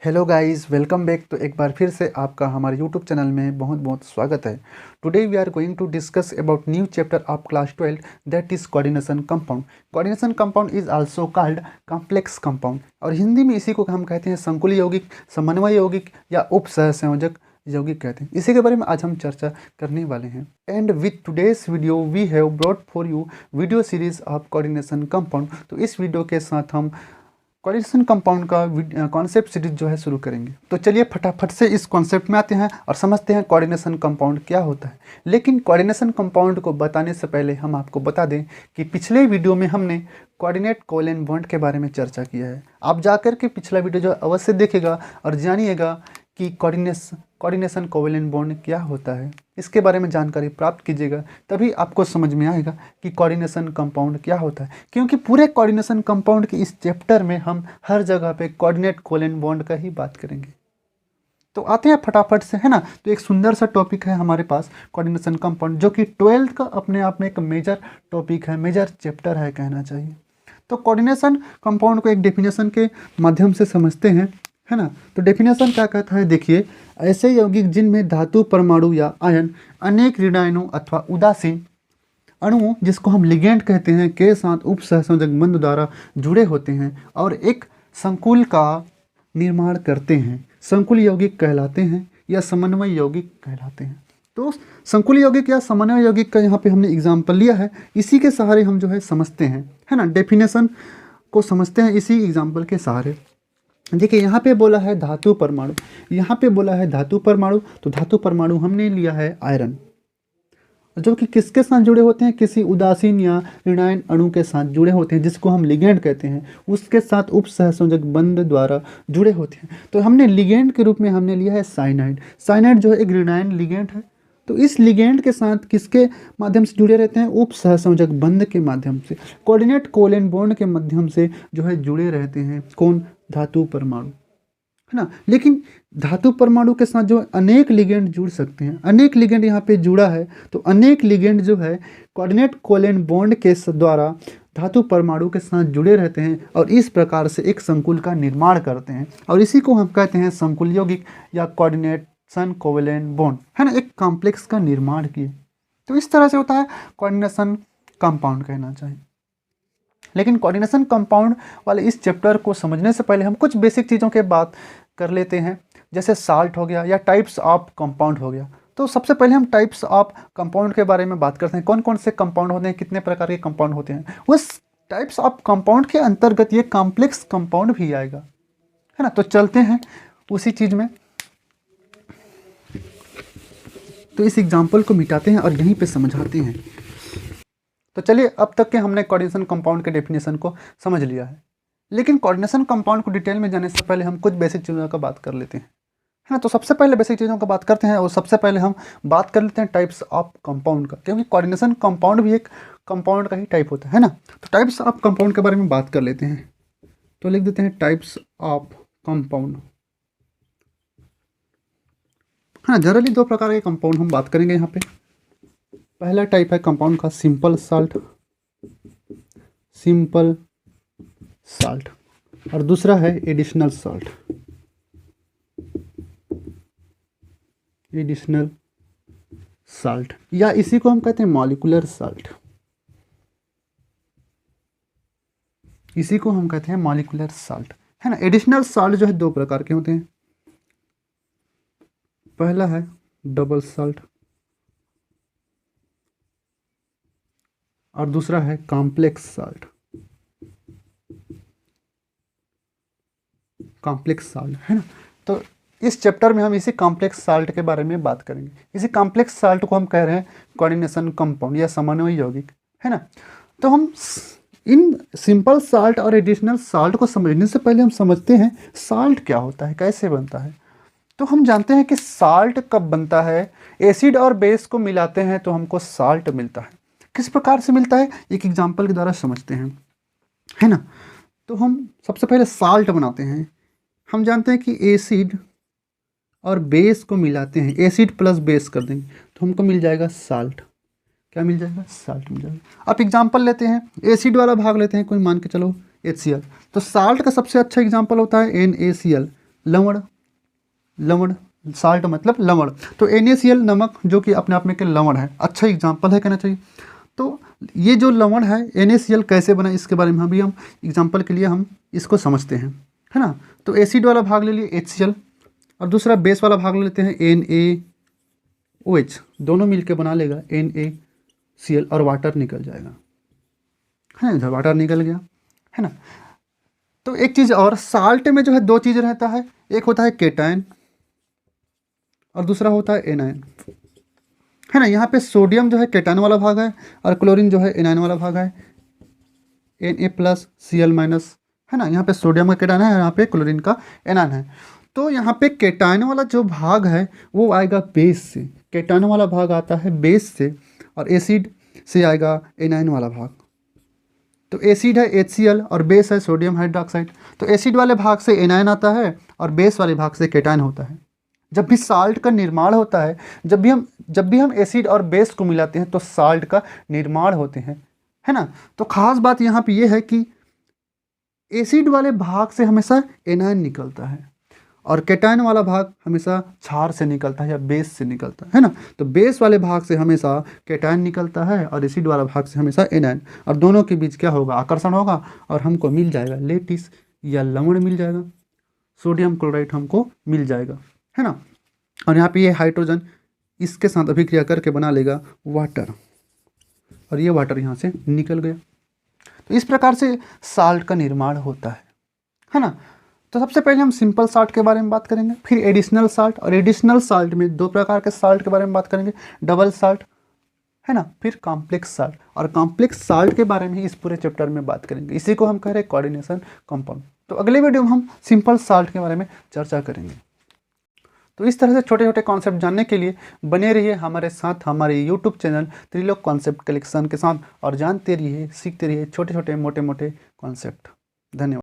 Hello guys, welcome back. तो एक बार फिर से आपका हमारे यूट्यूब चैनल में बहुत बहुत स्वागत है। Today we are going to discuss about new chapter of class 12 that is coordination compound. Coordination compound is also called complex compound और हिंदी में इसी को हम कहते हैं संकुल यौगिक, समन्वय यौगिक या उप सहसंयोजक यौगिक कहते हैं। इसी के बारे में आज हम चर्चा करने वाले हैं। And with today's video we have brought for you video series of coordination compound. तो इस वीडियो के साथ हम कोऑर्डिनेशन कंपाउंड का कॉन्सेप्ट सीरीज जो है शुरू करेंगे। तो चलिए फटाफट से इस कॉन्सेप्ट में आते हैं और समझते हैं कोऑर्डिनेशन कंपाउंड क्या होता है। लेकिन कोऑर्डिनेशन कंपाउंड को बताने से पहले हम आपको बता दें कि पिछले वीडियो में हमने कोऑर्डिनेट कोवेलेंट बॉन्ड के बारे में चर्चा किया है। आप जाकर के पिछला वीडियो जो अवश्य देखेगा और जानिएगा कि कोऑर्डिनेशन कोवेलेंट बॉन्ड क्या होता है। इसके बारे में जानकारी प्राप्त कीजिएगा, तभी आपको समझ में आएगा कि कोऑर्डिनेशन कंपाउंड क्या होता है। क्योंकि पूरे कोऑर्डिनेशन कंपाउंड के इस चैप्टर में हम हर जगह पे कोऑर्डिनेट कोवेलेंट बॉन्ड का ही बात करेंगे। तो आते हैं फटाफट से, है ना। तो एक सुंदर सा टॉपिक है हमारे पास कोऑर्डिनेशन कंपाउंड, जो कि 12th का अपने आप में एक मेजर टॉपिक है, मेजर चैप्टर है कहना चाहिए। तो कोऑर्डिनेशन कंपाउंड को एक डेफिनेशन के माध्यम से समझते हैं, है ना। तो डेफिनेशन क्या कहता है, देखिए, ऐसे यौगिक जिनमें धातु परमाणु या आयन अनेक ऋणायनों अथवा उदासीन अणुओं, जिसको हम लिगेंड कहते हैं, के साथ उप सहसंयोजक बंध द्वारा जुड़े होते हैं और एक संकुल का निर्माण करते हैं, संकुल यौगिक कहलाते हैं या समन्वय यौगिक कहलाते हैं। तो संकुल यौगिक या समन्वय यौगिक का यहाँ पे हमने एग्जाम्पल लिया है, इसी के सहारे हम जो है समझते हैं, है ना। डेफिनेशन को समझते हैं इसी एग्जाम्पल के सहारे। देखिए, यहाँ पे बोला है धातु परमाणु, यहाँ पे बोला है धातु परमाणु, तो धातु परमाणु हमने लिया है आयरन, जो कि किसके साथ जुड़े होते हैं, किसी उदासीन या ऋणायन अणु के साथ जुड़े होते हैं, जिसको हम लिगेंड कहते हैं, उसके साथ उप सहसंयोजक बंध द्वारा जुड़े होते हैं। तो हमने लिगेंड के रूप में हमने लिया है साइनाइड। साइनाइड जो है एक ऋणायन लिगेंड है। तो इस लिगेंड के साथ किसके माध्यम से जुड़े रहते हैं, उप सहसंयोजक बंध के माध्यम से, कोऑर्डिनेट कोवेलेंट बॉन्ड के माध्यम से जो है जुड़े रहते हैं। कौन? धातु परमाणु, है ना। लेकिन धातु परमाणु के साथ जो अनेक लिगेंड जुड़ सकते हैं, अनेक लिगेंड यहाँ पे जुड़ा है, तो अनेक लिगेंड जो है कोऑर्डिनेट कोवेलेंट बॉन्ड के द्वारा धातु परमाणु के साथ जुड़े रहते हैं और इस प्रकार से एक संकुल का निर्माण करते हैं और इसी को हम कहते हैं संकुल यौगिक या कोऑर्डिनेशन कोवेलेंट बॉन्ड, है ना। एक कॉम्प्लेक्स का निर्माण किए, तो इस तरह से होता है कोऑर्डिनेशन कंपाउंड कहना चाहिए। लेकिन कोऑर्डिनेशन कंपाउंड वाले इस चैप्टर को समझने से पहले हम कुछ बेसिक चीज़ों के बात कर लेते हैं, जैसे साल्ट हो गया या टाइप्स ऑफ कंपाउंड हो गया। तो सबसे पहले हम टाइप्स ऑफ कंपाउंड के बारे में बात करते हैं। कौन कौन से कंपाउंड होते हैं, कितने प्रकार के कंपाउंड होते हैं। उस टाइप्स ऑफ कंपाउंड के अंतर्गत ये कॉम्प्लेक्स कंपाउंड भी आएगा, है ना। तो चलते हैं उसी चीज़ में। तो इस एग्जाम्पल को मिटाते हैं और यहीं पर समझाते हैं। तो चलिए, अब तक के हमने कोऑर्डिनेशन कंपाउंड के डेफिनेशन को समझ लिया है, लेकिन कोऑर्डिनेशन कंपाउंड को डिटेल में जाने से पहले हम कुछ बेसिक चीज़ों का बात कर लेते हैं, है ना। तो सबसे पहले बेसिक चीज़ों का बात करते हैं और सबसे पहले हम बात कर लेते हैं टाइप्स ऑफ कंपाउंड का, क्योंकि कोऑर्डिनेशन कंपाउंड भी एक कंपाउंड का ही टाइप होता है ना। तो टाइप्स ऑफ कंपाउंड के बारे में बात कर लेते हैं। तो लिख देते हैं टाइप्स ऑफ कंपाउंड, हाँ। जनरली दो प्रकार के कंपाउंड हम बात करेंगे यहाँ पे। पहला टाइप है कंपाउंड का सिंपल साल्ट, सिंपल साल्ट, और दूसरा है एडिशनल साल्ट, एडिशनल साल्ट, या इसी को हम कहते हैं मॉलिक्यूलर साल्ट, इसी को हम कहते हैं मॉलिक्यूलर साल्ट, है ना। एडिशनल साल्ट जो है दो प्रकार के होते हैं। पहला है डबल साल्ट और दूसरा है कॉम्प्लेक्स साल्ट, कॉम्प्लेक्स साल्ट, है ना। तो इस चैप्टर में हम इसी कॉम्प्लेक्स साल्ट के बारे में बात करेंगे। इसी कॉम्प्लेक्स साल्ट को हम कह रहे हैं कोऑर्डिनेशन कंपाउंड या समन्वय यौगिक, है ना। तो हम इन सिंपल साल्ट और एडिशनल साल्ट को समझने से पहले हम समझते हैं साल्ट क्या होता है, कैसे बनता है। तो हम जानते हैं कि साल्ट कब बनता है, एसिड और बेस को मिलाते हैं तो हमको साल्ट मिलता है। किस प्रकार से मिलता है, एक एग्जाम्पल के द्वारा समझते हैं, है ना। तो हम सबसे पहले साल्ट बनाते हैं। हम जानते हैं कि एसिड और बेस को मिलाते हैं, एसिड प्लस बेस कर देंगे तो हमको मिल जाएगा साल्ट। क्या मिल जाएगा? साल्ट मिल जाएगा। अब एग्जाम्पल लेते हैं, एसिड वाला भाग लेते हैं, कोई मान के चलो HCl। तो साल्ट का सबसे अच्छा एग्जाम्पल होता है NaCl, लवण, लवण साल्ट मतलब लवण, तो NaCl नमक जो कि अपने आप में के लवण है, अच्छा एग्जाम्पल है कहना चाहिए। तो ये जो लवण है NaCl कैसे बना इसके बारे में अभी हम एग्जाम्पल के लिए हम इसको समझते हैं, है ना। तो एसिड वाला भाग ले लिए HCl और दूसरा बेस वाला भाग ले लेते हैं NaOH, दोनों मिलके बना लेगा NaCl और वाटर निकल जाएगा, है ना, इधर वाटर निकल गया, है ना। तो एक चीज़ और, साल्ट में जो है दो चीज़ रहता है, एक होता है केटायन और दूसरा होता है एनायन, है ना। यहाँ पे सोडियम जो है केटायन वाला भाग है और क्लोरीन जो है एनायन वाला भाग है, Na+Cl-, है ना। यहाँ पे सोडियम का केटायन है, यहाँ पे क्लोरीन का एनायन है। तो यहाँ पे केटायन वाला जो भाग है वो आएगा बेस से, केटायन वाला भाग आता है बेस से और एसिड से आएगा एनायन वाला भाग। तो एसिड है HCl और बेस है सोडियम हाइड्रोक्साइड। तो एसिड वाले भाग से एनायन आता है और बेस वाले भाग से केटायन होता है। जब भी साल्ट का निर्माण होता है, जब भी हम एसिड और बेस को मिलाते हैं तो साल्ट का निर्माण होते हैं, है ना। तो खास बात यहाँ पे ये है कि एसिड वाले भाग से हमेशा एनायन निकलता है और केटायन वाला भाग हमेशा क्षार से निकलता है या बेस से निकलता है ना। तो बेस वाले भाग से हमेशा केटायन निकलता है और एसिड वाला भाग से हमेशा एनायन, और दोनों के बीच क्या होगा, आकर्षण होगा और हमको मिल जाएगा लेटिस या लवण मिल जाएगा, सोडियम क्लोराइड हमको मिल जाएगा, है ना। और यहाँ पे ये हाइड्रोजन इसके साथ अभिक्रिया करके बना लेगा वाटर और ये वाटर यहाँ से निकल गया। तो इस प्रकार से साल्ट का निर्माण होता है ना। तो सबसे पहले हम सिंपल साल्ट के बारे में बात करेंगे, फिर एडिशनल साल्ट, और एडिशनल साल्ट में दो प्रकार के साल्ट के बारे में बात करेंगे, डबल साल्ट, है ना, फिर कॉम्प्लेक्स साल्ट, और कॉम्प्लेक्स साल्ट के बारे में इस पूरे चैप्टर में बात करेंगे। इसी को हम कह रहे हैं कोऑर्डिनेशन कंपाउंड। तो अगले वीडियो में हम सिंपल साल्ट के बारे में चर्चा करेंगे। तो इस तरह से छोटे छोटे कॉन्सेप्ट जानने के लिए बने रहिए हमारे साथ, हमारे YouTube channel Trilok concept collection के साथ, और जानते रहिए, सीखते रहिए छोटे छोटे मोटे मोटे कॉन्सेप्ट। धन्यवाद।